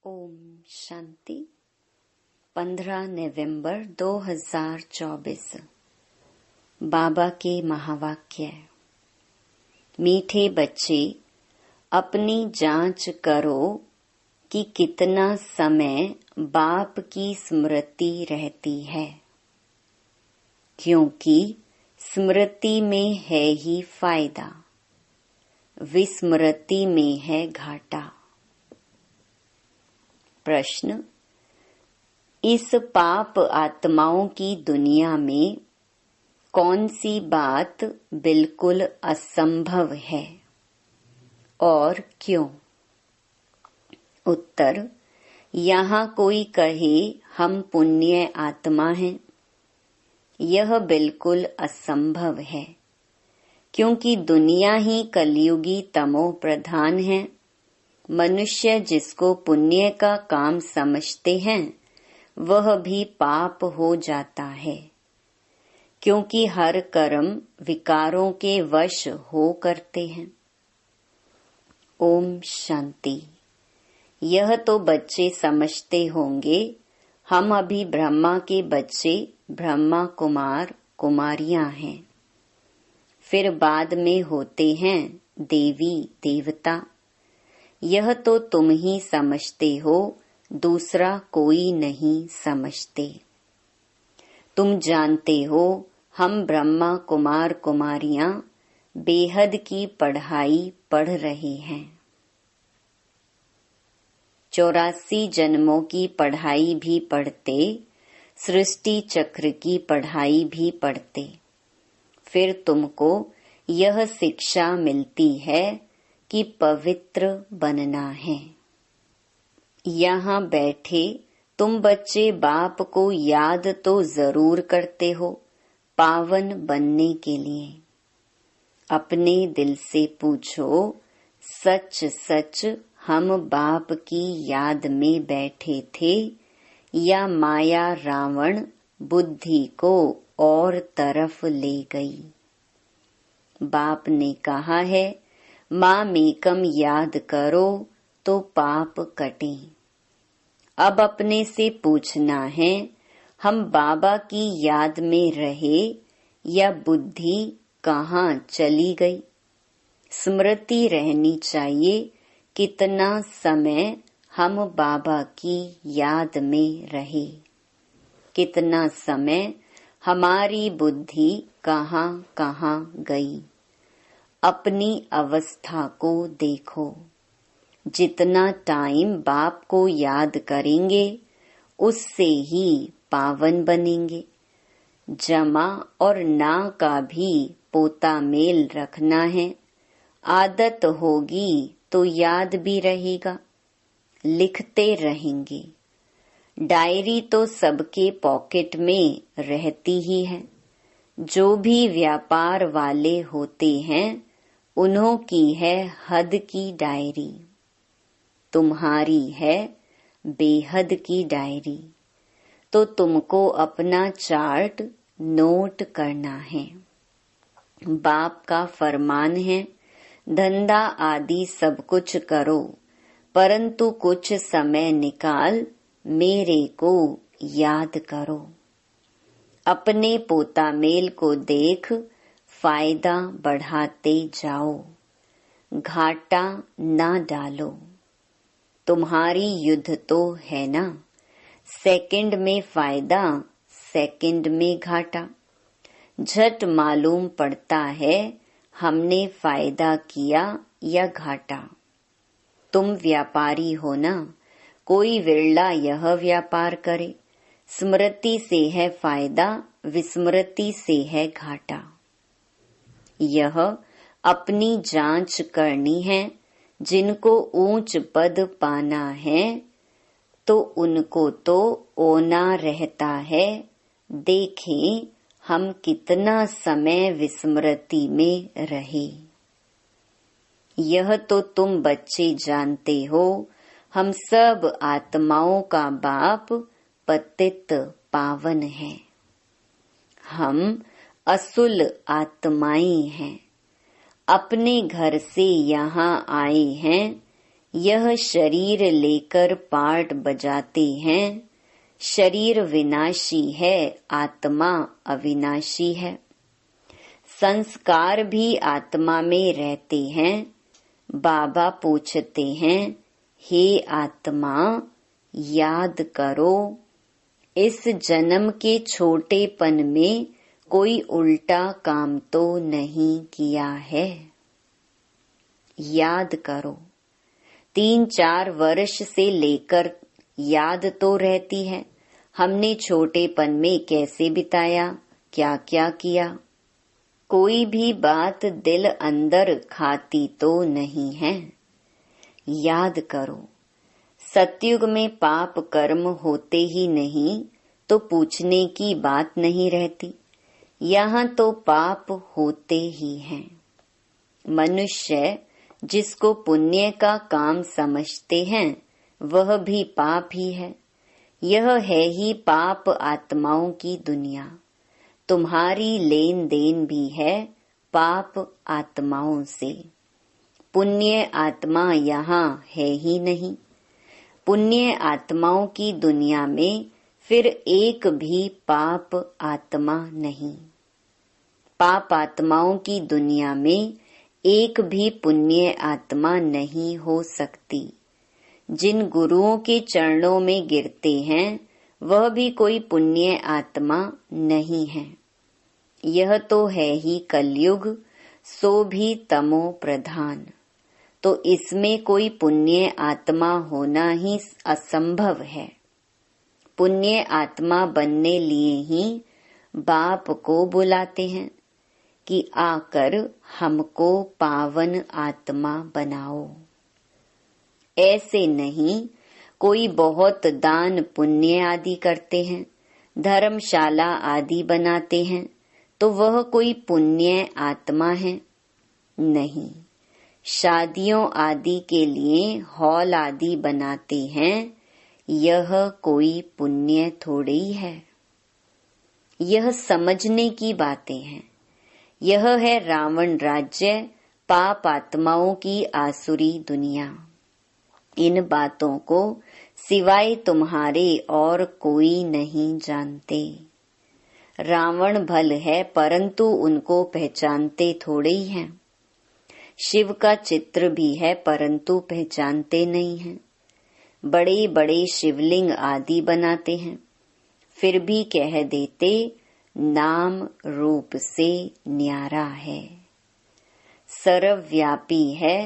ओम शांति। 15 नवंबर 2024। बाबा के महावाक्य। मीठे बच्चे, अपनी जांच करो कि कितना समय बाप की स्मृति रहती है, क्योंकि स्मृति में है ही फायदा, विस्मृति में है घाटा। प्रश्न: इस पाप आत्माओं की दुनिया में कौन सी बात बिल्कुल असंभव है और क्यों? उत्तर: यहाँ कोई कहे हम पुण्य आत्मा हैं, यह बिल्कुल असंभव है, क्योंकि दुनिया ही कलयुगी तमो प्रधान है। मनुष्य जिसको पुण्य का काम समझते हैं वह भी पाप हो जाता है, क्योंकि हर कर्म विकारों के वश हो करते हैं। ओम शांति। यह तो बच्चे समझते होंगे, हम अभी ब्रह्मा के बच्चे, ब्रह्मा कुमार कुमारियां हैं, फिर बाद में होते हैं देवी देवता। यह तो तुम ही समझते हो, दूसरा कोई नहीं समझते। तुम जानते हो हम ब्रह्मा कुमार कुमारियां बेहद की पढ़ाई पढ़ रहे हैं। 84 जन्मों की पढ़ाई भी पढ़ते, सृष्टि चक्र की पढ़ाई भी पढ़ते, फिर तुमको यह शिक्षा मिलती है कि पवित्र बनना है। यहाँ बैठे तुम बच्चे बाप को याद तो जरूर करते हो, पावन बनने के लिए। अपने दिल से पूछो, सच सच हम बाप की याद में बैठे थे या माया रावण बुद्धि को और तरफ ले गई? बाप ने कहा है, मामेकम याद करो तो पाप कटे। अब अपने से पूछना है, हम बाबा की याद में रहे या बुद्धि कहाँ चली गई? स्मृति रहनी चाहिए कितना समय हम बाबा की याद में रहे, कितना समय हमारी बुद्धि कहाँ कहाँ गई। अपनी अवस्था को देखो। जितना टाइम बाप को याद करेंगे उससे ही पावन बनेंगे। जमा और ना का भी पोता मेल रखना है। आदत होगी तो याद भी रहेगा, लिखते रहेंगे। डायरी तो सबके पॉकेट में रहती ही है। जो भी व्यापार वाले होते हैं उन्हों की है हद की डायरी, तुम्हारी है बेहद की डायरी। तो तुमको अपना चार्ट नोट करना है। बाप का फरमान है, धंधा आदि सब कुछ करो, परंतु कुछ समय निकाल मेरे को याद करो। अपने पोता मेल को देख फायदा बढ़ाते जाओ, घाटा ना डालो। तुम्हारी युद्ध तो है ना, सेकंड में फायदा, सेकंड में घाटा। झट मालूम पड़ता है हमने फायदा किया या घाटा। तुम व्यापारी हो ना, कोई विरला यह व्यापार करे। स्मृति से है फायदा, विस्मृति से है घाटा। यह अपनी जांच करनी है। जिनको ऊंच पद पाना है तो उनको तो ओना रहता है। देखें हम कितना समय विस्मृति में रहे। यह तो तुम बच्चे जानते हो, हम सब आत्माओं का बाप पतित पावन है। हम असुल आत्माएं हैं, अपने घर से यहाँ आए हैं, यह शरीर लेकर पार्ट बजाते हैं। शरीर विनाशी है, आत्मा अविनाशी है। संस्कार भी आत्मा में रहते हैं। बाबा पूछते हैं, हे आत्मा याद करो, इस जन्म के छोटेपन में कोई उल्टा काम तो नहीं किया है। याद करो। 3-4 वर्ष से लेकर याद तो रहती है, हमने छोटेपन में कैसे बिताया, क्या क्या किया। कोई भी बात दिल अंदर खाती तो नहीं है। याद करो। सतयुग में पाप कर्म होते ही नहीं तो पूछने की बात नहीं रहती। यहाँ तो पाप होते ही हैं। मनुष्य जिसको पुण्य का काम समझते हैं वह भी पाप ही है। यह है ही पाप आत्माओं की दुनिया। तुम्हारी लेन देन भी है पाप आत्माओं से। पुण्य आत्मा यहाँ है ही नहीं। पुण्य आत्माओं की दुनिया में फिर एक भी पाप आत्मा नहीं। पाप आत्माओं की दुनिया में एक भी पुण्य आत्मा नहीं हो सकती। जिन गुरुओं के चरणों में गिरते हैं वह भी कोई पुण्य आत्मा नहीं है। यह तो है ही कलयुग, सो भी तमो प्रधान। तो इसमें कोई पुण्य आत्मा होना ही असंभव है। पुण्य आत्मा बनने लिए ही बाप को बुलाते हैं कि आकर हमको पावन आत्मा बनाओ। ऐसे नहीं, कोई बहुत दान पुण्य आदि करते हैं, धर्मशाला आदि बनाते हैं तो वह कोई पुण्य आत्मा है? नहीं। शादियों आदि के लिए हॉल आदि बनाते हैं, यह कोई पुण्य थोड़ी है। यह समझने की बातें हैं। यह है रावण राज्य, पाप आत्माओं की आसुरी दुनिया। इन बातों को सिवाय तुम्हारे और कोई नहीं जानते। रावण भल है परंतु उनको पहचानते थोड़े ही हैं। शिव का चित्र भी है परंतु पहचानते नहीं हैं। बड़े बड़े शिवलिंग आदि बनाते हैं, फिर भी कह देते नाम रूप से न्यारा है, सर्वव्यापी है।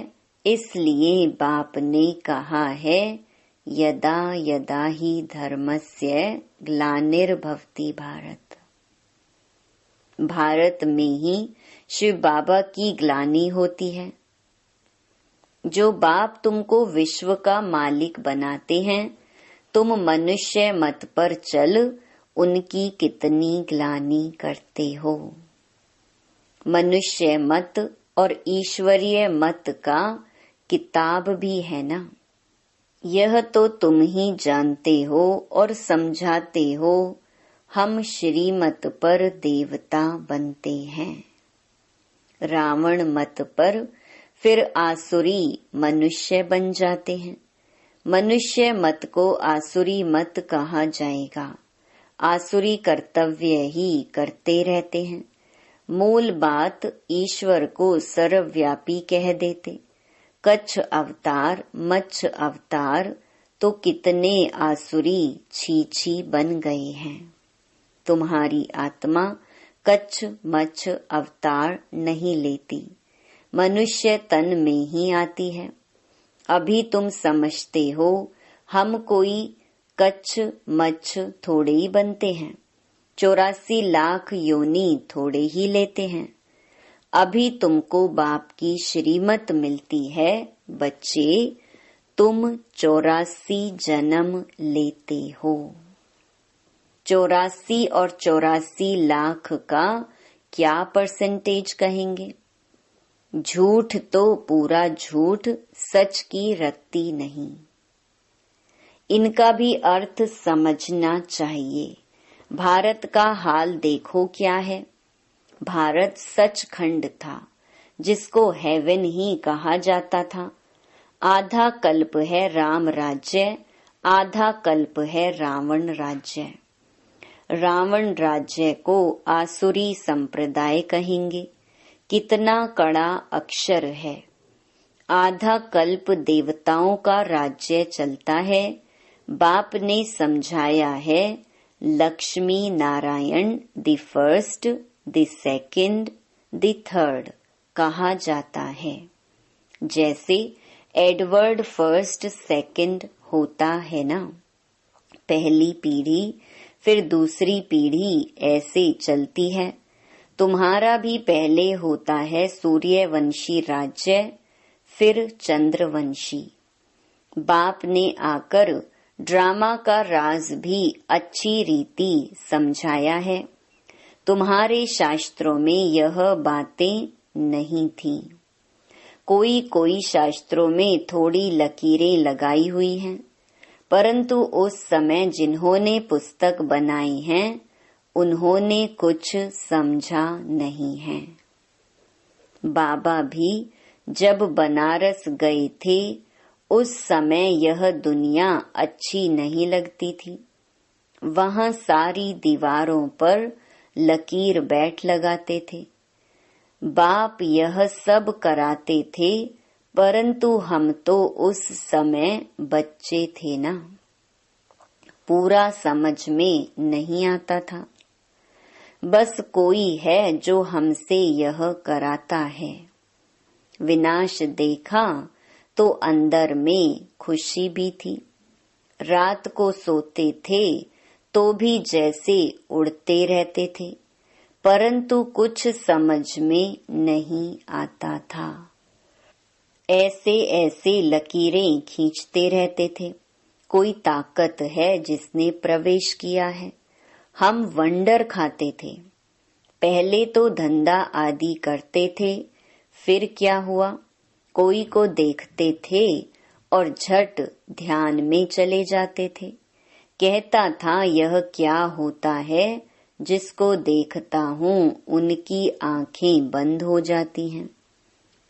इसलिए बाप ने कहा है, यदा यदा ही धर्मस्य ग्लानिर्भवति भारत। भारत में ही शिव बाबा की ग्लानि होती है। जो बाप तुमको विश्व का मालिक बनाते हैं, तुम मनुष्य मत पर चल उनकी कितनी ग्लानि करते हो। मनुष्य मत और ईश्वरीय मत का किताब भी है ना। यह तो तुम ही जानते हो और समझाते हो। हम श्रीमत पर देवता बनते हैं, रावण मत पर फिर आसुरी मनुष्य बन जाते हैं। मनुष्य मत को आसुरी मत कहा जाएगा। आसुरी कर्तव्य ही करते रहते हैं। मूल बात ईश्वर को सर्वव्यापी कह देते। कच्छ अवतार, मच्छ अवतार तो कितने आसुरी छी छी बन गए हैं। तुम्हारी आत्मा कच्छ मच्छ अवतार नहीं लेती, मनुष्य तन में ही आती है। अभी तुम समझते हो हम कोई कच्छ मच्छ थोड़े ही बनते हैं, 84 लाख योनि थोड़े ही लेते हैं। अभी तुमको बाप की श्रीमत मिलती है, बच्चे तुम 84 जन्म लेते हो। 84 और 84 लाख का क्या परसेंटेज कहेंगे? झूठ तो पूरा झूठ, सच की रत्ती नहीं। इनका भी अर्थ समझना चाहिए। भारत का हाल देखो क्या है। भारत सचखंड था, जिसको हेवन ही कहा जाता था। आधा कल्प है राम राज्य, आधा कल्प है रावण राज्य। रावण राज्य को आसुरी संप्रदाय कहेंगे। कितना कड़ा अक्षर है। आधा कल्प देवताओं का राज्य चलता है। बाप ने समझाया है, Lakshmi Narayan the first, the second, the third कहा जाता है। जैसे एडवर्ड फर्स्ट सेकंड होता है ना, पहली पीढ़ी फिर दूसरी पीढ़ी ऐसे चलती है। तुम्हारा भी पहले होता है सूर्यवंशी राज्य, फिर चंद्रवंशी। बाप ने आकर ड्रामा का राज भी अच्छी रीति समझाया है। तुम्हारे शास्त्रों में यह बातें नहीं थीं। कोई कोई शास्त्रों में थोड़ी लकीरें लगाई हुई हैं, परंतु उस समय जिन्होंने पुस्तक बनाई हैं उन्होंने कुछ समझा नहीं है। बाबा भी जब बनारस गए थे उस समय यह दुनिया अच्छी नहीं लगती थी। वहां सारी दीवारों पर लकीर बैठ लगाते थे। बाप यह सब कराते थे, परंतु हम तो उस समय बच्चे थे ना, पूरा समझ में नहीं आता था। बस कोई है जो हमसे यह कराता है। विनाश देखा तो अंदर में खुशी भी थी। रात को सोते थे तो भी जैसे उड़ते रहते थे, परंतु कुछ समझ में नहीं आता था। ऐसे ऐसे लकीरें खींचते रहते थे। कोई ताकत है जिसने प्रवेश किया है। हम वंडर खाते थे। पहले तो धंधा आदि करते थे, फिर क्या हुआ, कोई को देखते थे और झट ध्यान में चले जाते थे। कहता था यह क्या होता है, जिसको देखता हूँ उनकी आंखें बंद हो जाती हैं।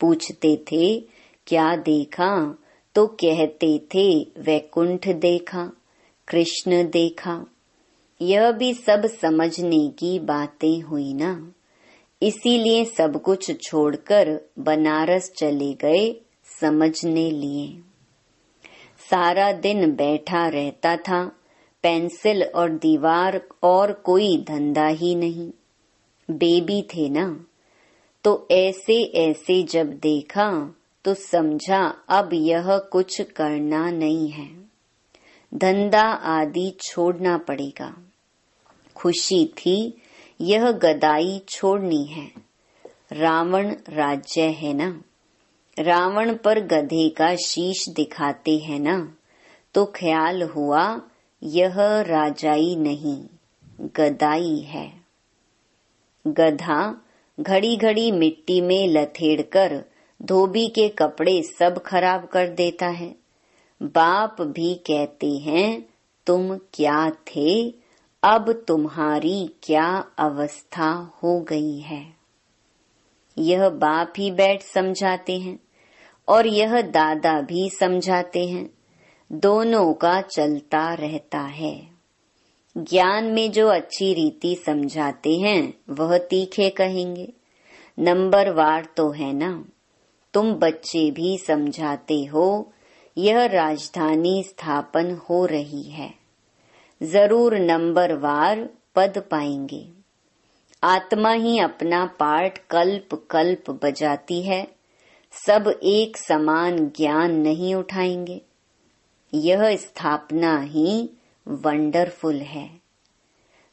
पूछते थे क्या देखा, तो कहते थे वैकुंठ देखा, कृष्ण देखा। यह भी सब समझने की बातें हुई ना, इसीलिए सब कुछ छोड़कर बनारस चले गए समझने लिए। सारा दिन बैठा रहता था, पेंसिल और दीवार और कोई धंधा ही नहीं। बेबी थे ना, तो ऐसे ऐसे जब देखा तो समझा अब यह कुछ करना नहीं है, धंधा आदि छोड़ना पड़ेगा। खुशी थी यह गदाई छोड़नी है। रावण राज्य है ना, रावण पर गधे का शीश दिखाते हैं ना, तो ख्याल हुआ यह राजाई नहीं गदाई है। गधा घड़ी घड़ी मिट्टी में लथेड़कर धोबी के कपड़े सब खराब कर देता है। बाप भी कहते हैं तुम क्या थे, अब तुम्हारी क्या अवस्था हो गई है। यह बाप ही बैठ समझाते हैं और यह दादा भी समझाते हैं। दोनों का चलता रहता है। ज्ञान में जो अच्छी रीति समझाते हैं वह तीखे कहेंगे। नंबरवार तो है ना, तुम बच्चे भी समझाते हो यह राजधानी स्थापन हो रही है, जरूर नंबरवार पद पाएंगे। आत्मा ही अपना पार्ट कल्प कल्प बजाती है, सब एक समान ज्ञान नहीं उठाएंगे। यह स्थापना ही वंडरफुल है।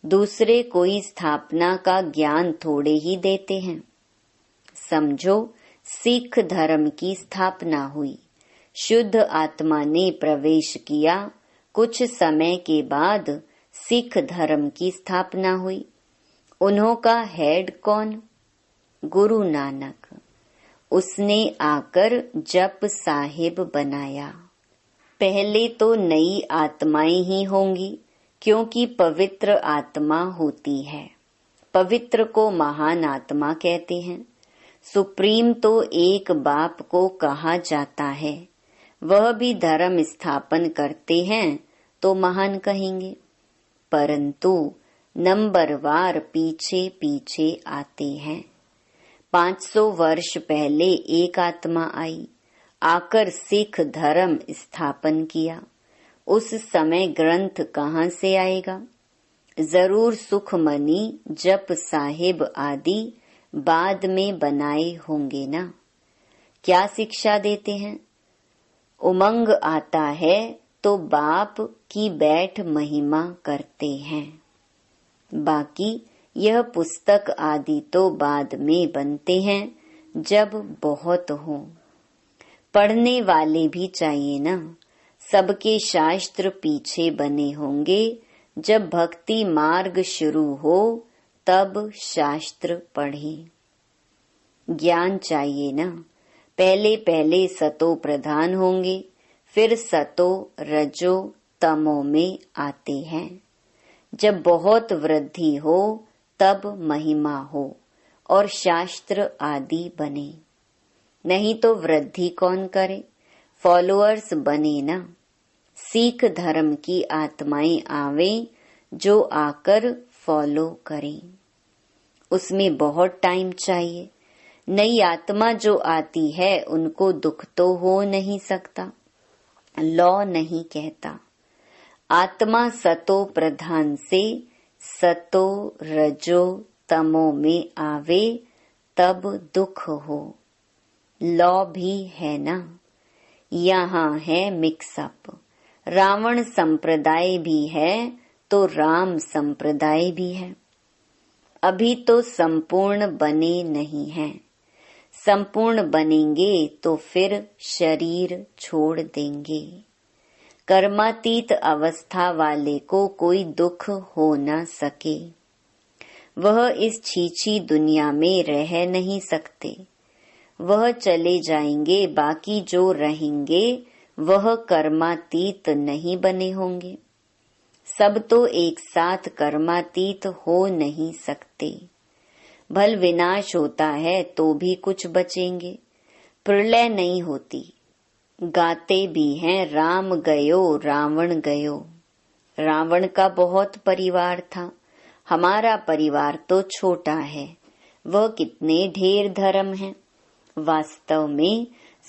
दूसरे कोई स्थापना का ज्ञान थोड़े ही देते हैं। समझो सिख धर्म की स्थापना हुई, शुद्ध आत्मा ने प्रवेश किया, कुछ समय के बाद सिख धर्म की स्थापना हुई। उन्हों का हेड कौन? गुरु नानक। उसने आकर जप साहिब बनाया। पहले तो नई आत्माएं ही होंगी, क्योंकि पवित्र आत्मा होती है। पवित्र को महान आत्मा कहते हैं। सुप्रीम तो एक बाप को कहा जाता है। वह भी धर्म स्थापन करते हैं तो महान कहेंगे, परंतु नंबरवार पीछे पीछे आते हैं। 500 वर्ष पहले एक आत्मा आई, आकर सिख धर्म स्थापन किया। उस समय ग्रंथ कहाँ से आएगा? जरूर सुखमनी, जप साहिब आदि बाद में बनाए होंगे ना। क्या शिक्षा देते हैं? उमंग आता है तो बाप की बैठ महिमा करते हैं। बाकी यह पुस्तक आदि तो बाद में बनते हैं जब बहुत हो। पढ़ने वाले भी चाहिए ना। सबके शास्त्र पीछे बने होंगे। जब भक्ति मार्ग शुरू हो तब शास्त्र पढ़े। ज्ञान चाहिए ना। पहले पहले सतो प्रधान होंगे, फिर सतो रजो तमो में आते हैं। जब बहुत वृद्धि हो तब महिमा हो और शास्त्र आदि बने। नहीं तो वृद्धि कौन करे? फॉलोअर्स बने ना। सिख धर्म की आत्माएं आवे जो आकर फॉलो करें। उसमें बहुत टाइम चाहिए। नई आत्मा जो आती है उनको दुख तो हो नहीं सकता। लॉ नहीं कहता। आत्मा सतो प्रधान से सतो रजो तमो में आवे तब दुख हो। लॉ भी है ना। यहाँ है मिक्सअप। रावण संप्रदाय भी है तो राम संप्रदाय भी है। अभी तो संपूर्ण बने नहीं हैं। संपूर्ण बनेंगे तो फिर शरीर छोड़ देंगे। कर्मातीत अवस्था वाले को कोई दुख हो न सके। वह इस छीछी दुनिया में रह नहीं सकते। वह चले जाएंगे, बाकी जो रहेंगे वह कर्मातीत नहीं बने होंगे। सब तो एक साथ कर्मातीत हो नहीं सकते। भल विनाश होता है तो भी कुछ बचेंगे। प्रलय नहीं होती। गाते भी हैं राम गयो रावण गयो। रावण का बहुत परिवार था। हमारा परिवार तो छोटा है। वह कितने ढेर धर्म हैं। वास्तव में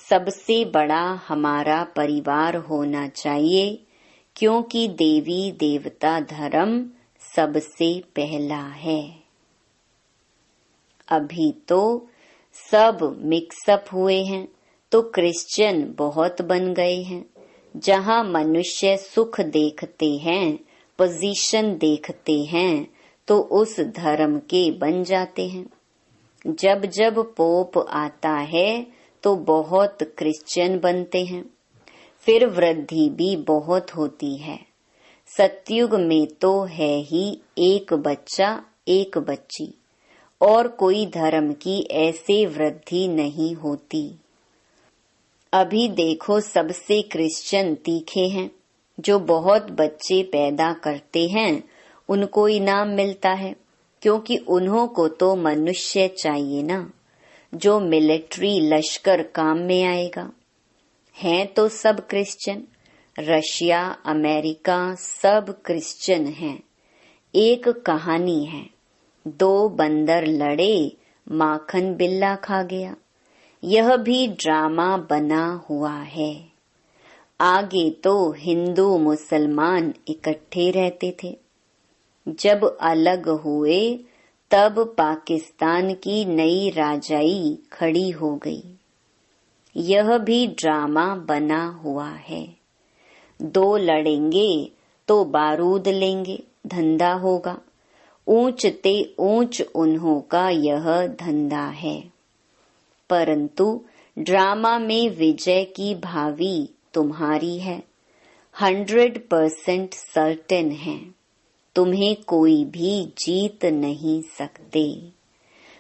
सबसे बड़ा हमारा परिवार होना चाहिए, क्योंकि देवी देवता धर्म सबसे पहला है। अभी तो सब मिक्सअप हुए हैं तो क्रिश्चियन बहुत बन गए हैं। जहाँ मनुष्य सुख देखते हैं, पोजीशन देखते हैं, तो उस धर्म के बन जाते हैं। जब जब पोप आता है तो बहुत क्रिश्चियन बनते हैं। फिर वृद्धि भी बहुत होती है। सतयुग में तो है ही एक बच्चा एक बच्ची, और कोई धर्म की ऐसे वृद्धि नहीं होती। अभी देखो सबसे क्रिश्चियन तीखे हैं। जो बहुत बच्चे पैदा करते हैं उनको इनाम मिलता है, क्योंकि उन्हों को तो मनुष्य चाहिए ना, जो मिलिट्री लश्कर काम में आएगा। हैं तो सब क्रिश्चियन। रशिया, अमेरिका सब क्रिश्चियन हैं। एक कहानी है। 2 बंदर लड़े, माखन बिल्ला खा गया। यह भी ड्रामा बना हुआ है। आगे तो हिंदू मुसलमान इकट्ठे रहते थे। जब अलग हुए तब पाकिस्तान की नई राजाई खड़ी हो गई। यह भी ड्रामा बना हुआ है। 2 लड़ेंगे तो बारूद लेंगे, धंधा होगा। ऊंच ते ऊंच उन्हों का यह धंधा है। परंतु ड्रामा में विजय की भावी तुम्हारी है। 100% सर्टेन है। तुम्हें कोई भी जीत नहीं सकते।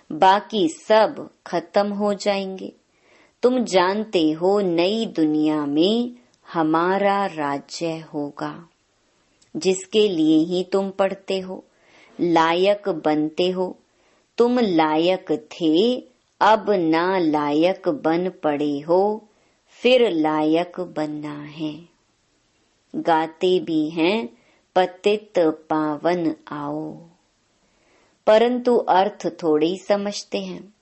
बाकी सब खत्म हो जाएंगे। तुम जानते हो नई दुनिया में हमारा राज्य होगा, जिसके लिए ही तुम पढ़ते हो, लायक बनते हो। तुम लायक थे, अब ना लायक बन पड़े हो, फिर लायक बनना है। गाते भी हैं पतित पावन आओ, परंतु अर्थ थोड़े ही समझते हैं।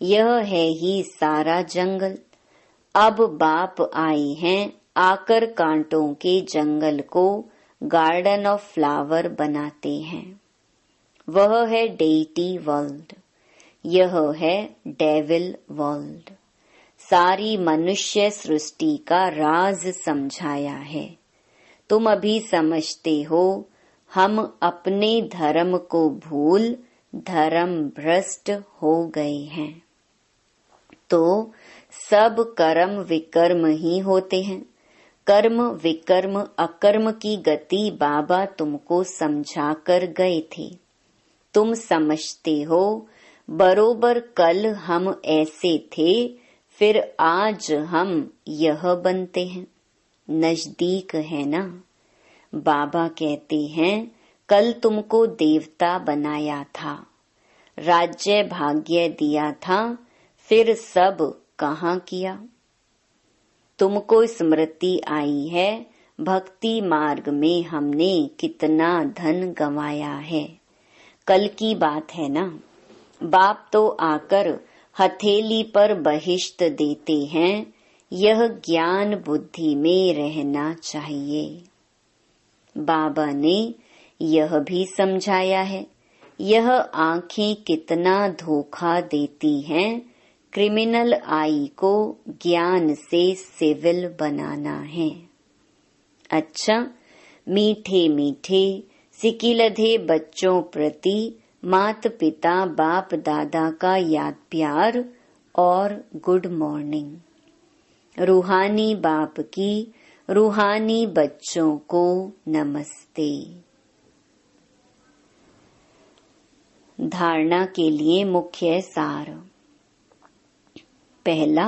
यह है ही सारा जंगल। अब बाप आए हैं, आकर कांटों के जंगल को गार्डन ऑफ फ्लावर बनाते हैं। वह है डेटी वर्ल्ड, यह है डेविल वर्ल्ड। सारी मनुष्य सृष्टि का राज समझाया है। तुम अभी समझते हो हम अपने धर्म को भूल धर्म भ्रष्ट हो गए हैं। तो सब कर्म विकर्म ही होते हैं। कर्म विकर्म अकर्म की गति बाबा तुमको समझा कर गए थे। तुम समझते हो बरोबर कल हम ऐसे थे, फिर आज हम यह बनते हैं। नजदीक है ना। बाबा कहते हैं कल तुमको देवता बनाया था, राज्य भाग्य दिया था, फिर सब कहाँ किया। तुमको स्मृति आई है भक्ति मार्ग में हमने कितना धन गंवाया है। कल की बात है ना। बाप तो आकर हथेली पर बहिष्ट देते हैं, यह ज्ञान बुद्धि में रहना चाहिए। बाबा ने यह भी समझाया है, यह आंखें कितना धोखा देती हैं। क्रिमिनल आई को ज्ञान से सिविल बनाना है। अच्छा, मीठे मीठे सिकिलधे बच्चों प्रति माता पिता बाप दादा का याद प्यार और गुड मॉर्निंग। रूहानी बाप की रूहानी बच्चों को नमस्ते। धारणा के लिए मुख्य सार। पहला,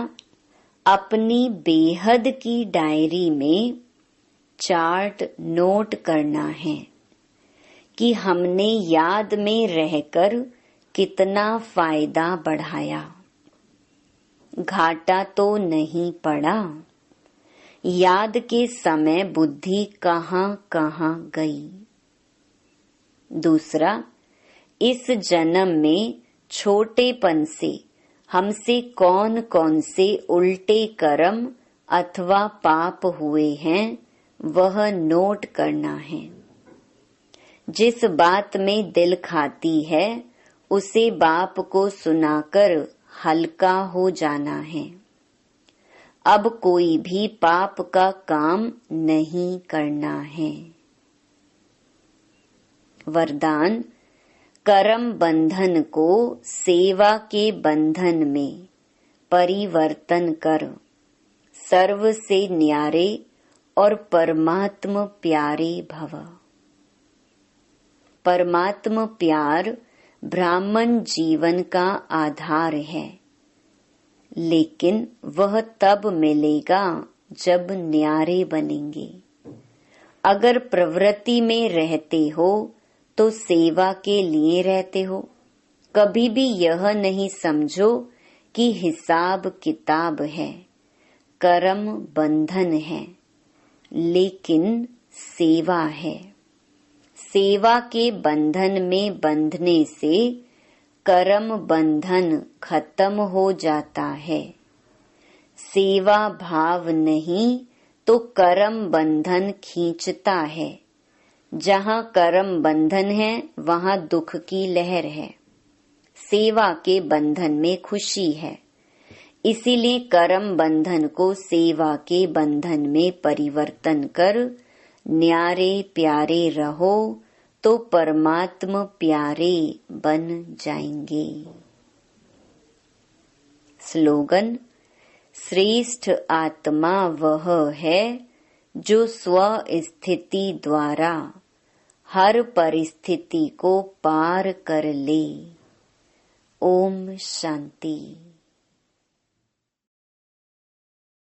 अपनी बेहद की डायरी में चार्ट नोट करना है कि हमने याद में रहकर कितना फायदा बढ़ाया। घाटा तो नहीं पड़ा। याद के समय बुद्धि कहाँ कहाँ गई। दूसरा, इस जन्म में छोटेपन से हमसे कौन कौन से उल्टे कर्म अथवा पाप हुए हैं वह नोट करना है। जिस बात में दिल खाती है उसे बाप को सुनाकर हल्का हो जाना है। अब कोई भी पाप का काम नहीं करना है। वरदान, कर्म बंधन को सेवा के बंधन में परिवर्तन कर सर्व से न्यारे और परमात्म प्यारे भव। परमात्म प्यार ब्राह्मण जीवन का आधार है, लेकिन वह तब मिलेगा जब न्यारे बनेंगे। अगर प्रवृत्ति में रहते हो तो सेवा के लिए रहते हो। कभी भी यह नहीं समझो कि हिसाब किताब है, कर्म बंधन है, लेकिन सेवा है। सेवा के बंधन में बंधने से कर्म बंधन खत्म हो जाता है। सेवा भाव नहीं तो कर्म बंधन खींचता है। जहाँ कर्म बंधन है वहाँ दुख की लहर है। सेवा के बंधन में खुशी है। इसीलिए कर्म बंधन को सेवा के बंधन में परिवर्तन कर न्यारे प्यारे रहो तो परमात्मा प्यारे बन जाएंगे। स्लोगन, श्रेष्ठ आत्मा वह है जो स्व स्थिति द्वारा हर परिस्थिति को पार कर ले। ओम शांति।